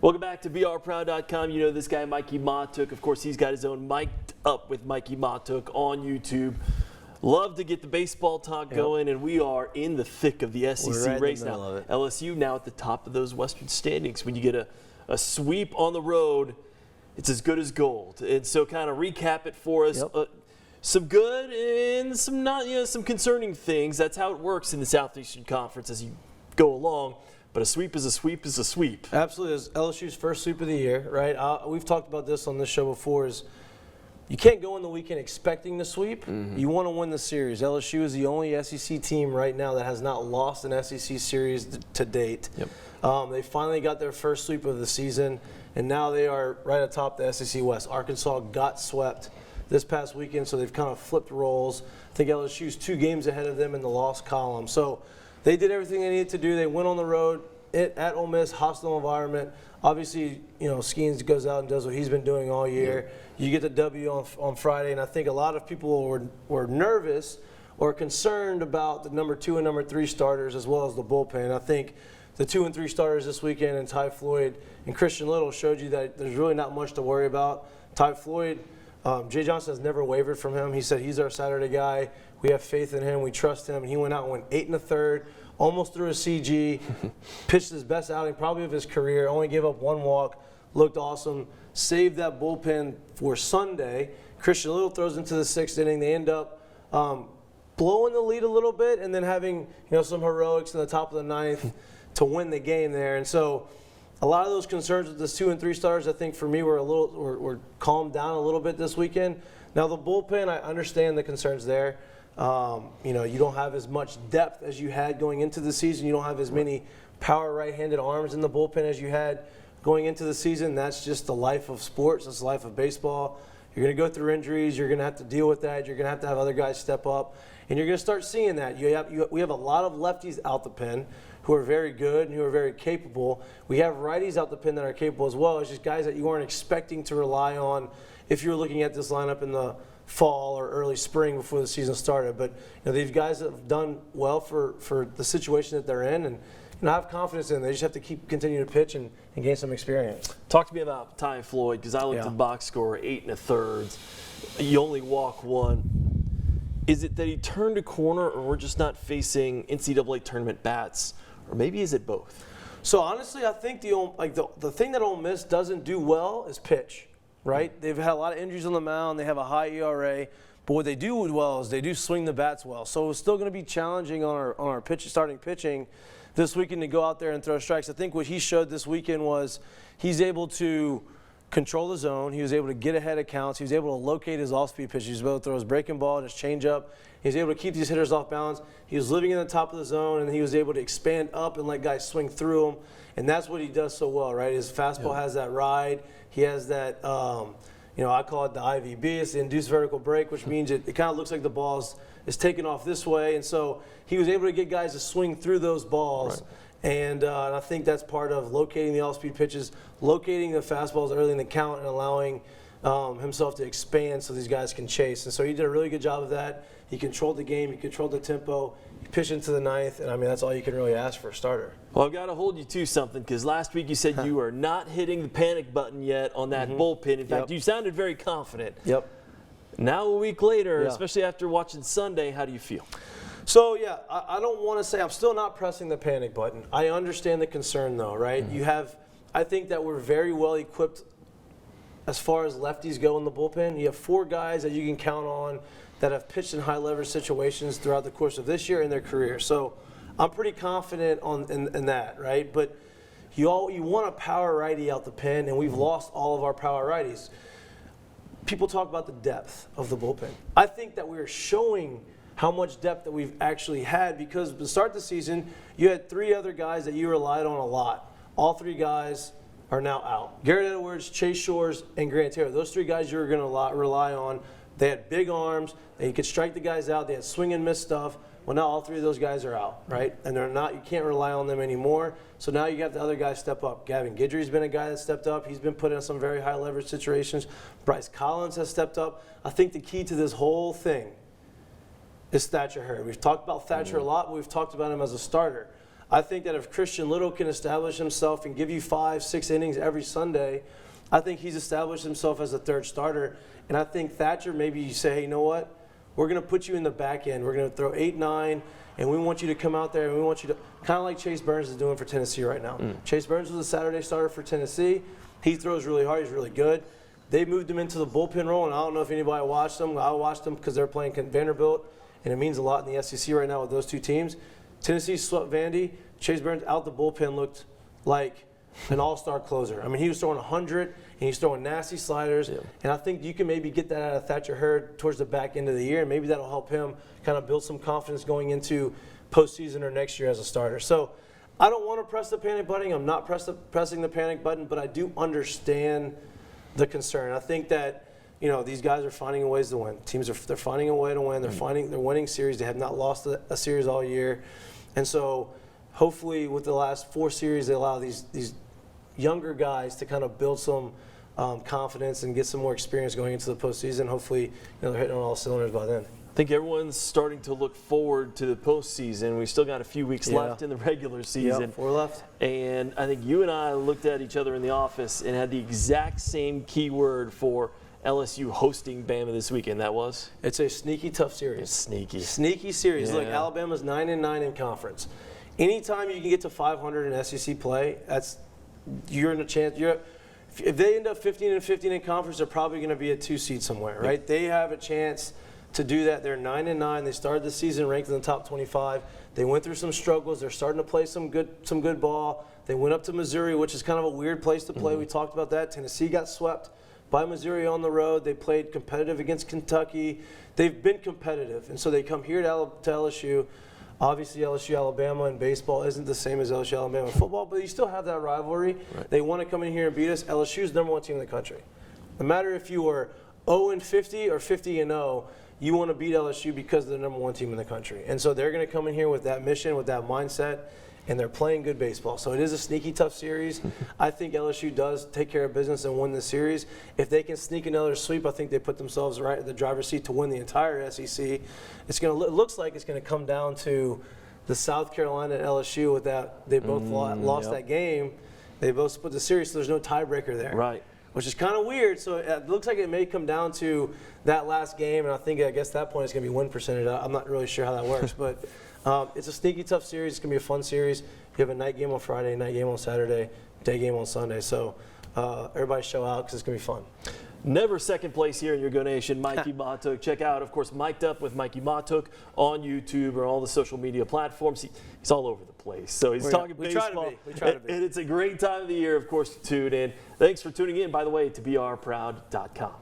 Welcome back to BRProud.com. You know this guy, Mikie Mahtook. Of course, he's got his own Mic'd Up with Mikie Mahtook on YouTube. Love to get the baseball talk going, and we are in the thick of the SEC race now. LSU now at the top of those Western standings. When you get a sweep on the road, it's as good as gold. And so kind of recap it for us. Some good and some not, some concerning things. That's how it works in the Southeastern Conference as you go along. But a sweep is a sweep is a sweep. Absolutely. It's LSU's first sweep of the year, right? We've talked about this on this show before. Is you can't go in the weekend expecting to sweep. You want to win the series. LSU is the only SEC team right now that has not lost an SEC series to date. They finally got their first sweep of the season, and now they are right atop the SEC West. Arkansas got swept this past weekend, so they've kind of flipped roles. I think LSU's 2 games ahead of them in the loss column. So they did everything they needed to do. They went on the road at Ole Miss, hostile environment. Obviously, Skeens goes out and does what he's been doing all year. You get the W on Friday, and I think a lot of people were nervous or concerned about the number 2 and number 3 starters as well as the bullpen. I think the 2 and 3 starters this weekend, and Ty Floyd and Christian Little, showed you that there's really not much to worry about. Ty Floyd, Jay Johnson has never wavered from him. He said he's our Saturday guy. We have faith in him. We trust him. And he went out and went 8 1/3, almost threw a CG, pitched his best outing probably of his career, only gave up 1 walk, looked awesome, saved that bullpen for Sunday. Christian Little throws into the 6th inning. They end up blowing the lead a little bit and then having some heroics in the top of the 9th to win the game there. And so a lot of those concerns with this 2 and 3 starters, I think for me, were calmed down a little bit this weekend. Now the bullpen, I understand the concerns there. You don't have as much depth as you had going into the season. You don't have as many power right-handed arms in the bullpen as you had going into the season. That's just the life of sports. That's the life of baseball. You're going to go through injuries. You're going to have to deal with that. You're going to have other guys step up. And you're going to start seeing that. We have a lot of lefties out the pen who are very good and who are very capable. We have righties out the pen that are capable as well. It's just guys that you weren't expecting to rely on if you were looking at this lineup in the fall or early spring before the season started. But these guys have done well for the situation that they're in, and I have confidence in them. They just have to continue to pitch and gain some experience. Talk to me about Ty Floyd, because I looked at the box score, 8 1/3. You only walk 1. Is it that he turned a corner, or we're just not facing NCAA tournament bats, or maybe is it both? So honestly, I think the thing that Ole Miss doesn't do well is pitch. Right? They've had a lot of injuries on the mound. They have a high ERA. But what they do well is they do swing the bats well. So it's still going to be challenging on our starting pitching this weekend to go out there and throw strikes. I think what he showed this weekend was he's able to control the zone. He was able to get ahead of counts. He was able to locate his off-speed pitches. He was able to throw his breaking ball and his changeup. He was able to keep these hitters off balance. He was living in the top of the zone, and he was able to expand up and let guys swing through him. And that's what he does so well, right? His fastball has that ride. He has that, I call it the IVB. It's the induced vertical break, which means it kind of looks like the ball is taken off this way. And so he was able to get guys to swing through those balls. Right. And I think that's part of locating the off-speed pitches, locating the fastballs early in the count, and allowing himself to expand so these guys can chase. And so he did a really good job of that. He controlled the game. He controlled the tempo. He pitched into the 9th. And, that's all you can really ask for a starter. Well, I've got to hold you to something, because last week you said you are not hitting the panic button yet on that bullpen. In fact, you sounded very confident. Now a week later, especially after watching Sunday, how do you feel? So, I don't want to say I'm still not pressing the panic button. I understand the concern, though, right? I think that we're very well equipped as far as lefties go in the bullpen. You have 4 guys that you can count on that have pitched in high leverage situations throughout the course of this year in their career. So I'm pretty confident in that, right? But you want a power righty out the pen, and we've lost all of our power righties. People talk about the depth of the bullpen. I think that we're showing how much depth that we've actually had, because to start the season, you had 3 other guys that you relied on a lot. All 3 guys are now out. Garrett Edwards, Chase Shores, and Grant Taylor. Those 3 guys you were going to rely on. They had big arms. They could strike the guys out. They had swing and miss stuff. Well, now all 3 of those guys are out, right? And you can't rely on them anymore. So now you got the other guys step up. Gavin Guidry's been a guy that stepped up. He's been put in some very high leverage situations. Bryce Collins has stepped up. I think the key to this whole thing is Thatcher Hurd. We've talked about Thatcher a lot, but we've talked about him as a starter. I think that if Christian Little can establish himself and give you 5-6 innings every Sunday, I think he's established himself as a third starter. And I think Thatcher, maybe you say, hey, you know what? We're going to put you in the back end. We're going to throw 8-9, and we want you to come out there, and we want you to kind of like Chase Burns is doing for Tennessee right now. Chase Burns was a Saturday starter for Tennessee. He throws really hard. He's really good. They moved him into the bullpen role, and I don't know if anybody watched them. I watched them because they're playing Vanderbilt, and it means a lot in the SEC right now with those two teams. Tennessee swept Vandy. Chase Burns out the bullpen looked like an all-star closer. I mean, he was throwing 100, and he's throwing nasty sliders. Yeah. And I think you can maybe get that out of Thatcher Hurd towards the back end of the year, and maybe that'll help him kind of build some confidence going into postseason or next year as a starter. So I don't want to press the panic button. I'm not pressing the panic button, but I do understand the concern. I think that, you know, these guys are finding ways to win. They're finding a way to win. They're winning series. They have not lost a series all year. And so hopefully with the last 4 series, they allow these younger guys to kind of build some confidence and get some more experience going into the postseason. Hopefully, you know, they're hitting on all cylinders by then. I think everyone's starting to look forward to the postseason. We still got a few weeks left in the regular season. Yep, 4 left. And I think you and I looked at each other in the office and had the exact same keyword for LSU hosting Bama this weekend. That was? It's a sneaky, tough series. It's sneaky. Sneaky series. Yeah. Look, Alabama's 9-9 in conference. Anytime you can get to 500 in SEC play, you're in a chance. If they end up 15-15 in conference, they're probably going to be a 2 seed somewhere, right? Yep. They have a chance to do that. They're 9-9. They started the season ranked in the top 25. They went through some struggles. They're starting to play some good ball. They went up to Missouri, which is kind of a weird place to play. We talked about that. Tennessee got swept by Missouri on the road. They played competitive against Kentucky. They've been competitive, and so they come here to LSU. Obviously, LSU Alabama in baseball isn't the same as LSU Alabama in football, but you still have that rivalry. Right. They want to come in here and beat us. LSU's the #1 team in the country. No matter if you were 0-50 or 50-0, you want to beat LSU because they're the #1 team in the country. And so they're going to come in here with that mission, with that mindset, and they're playing good baseball. So it is a sneaky, tough series. I think LSU does take care of business and win the series. If they can sneak another sweep, I think they put themselves right at the driver's seat to win the entire SEC. It looks like it's going to come down to the South Carolina and LSU with that. They both lost that game. They both split the series, so there's no tiebreaker there. Right. Which is kind of weird. So it looks like it may come down to that last game, and I guess at that point it's going to be win percentage. I'm not really sure how that works, but it's a sneaky, tough series. It's going to be a fun series. You have a night game on Friday, night game on Saturday, day game on Sunday. So everybody show out because it's going to be fun. Never second place here in your Go Nation, Mikie Mahtook. Check out, of course, Mic'd Up with Mikie Mahtook on YouTube or all the social media platforms. He's all over the place. So he's talking baseball. We try to be. And it's a great time of the year, of course, to tune in. Thanks for tuning in, by the way, to BRProud.com.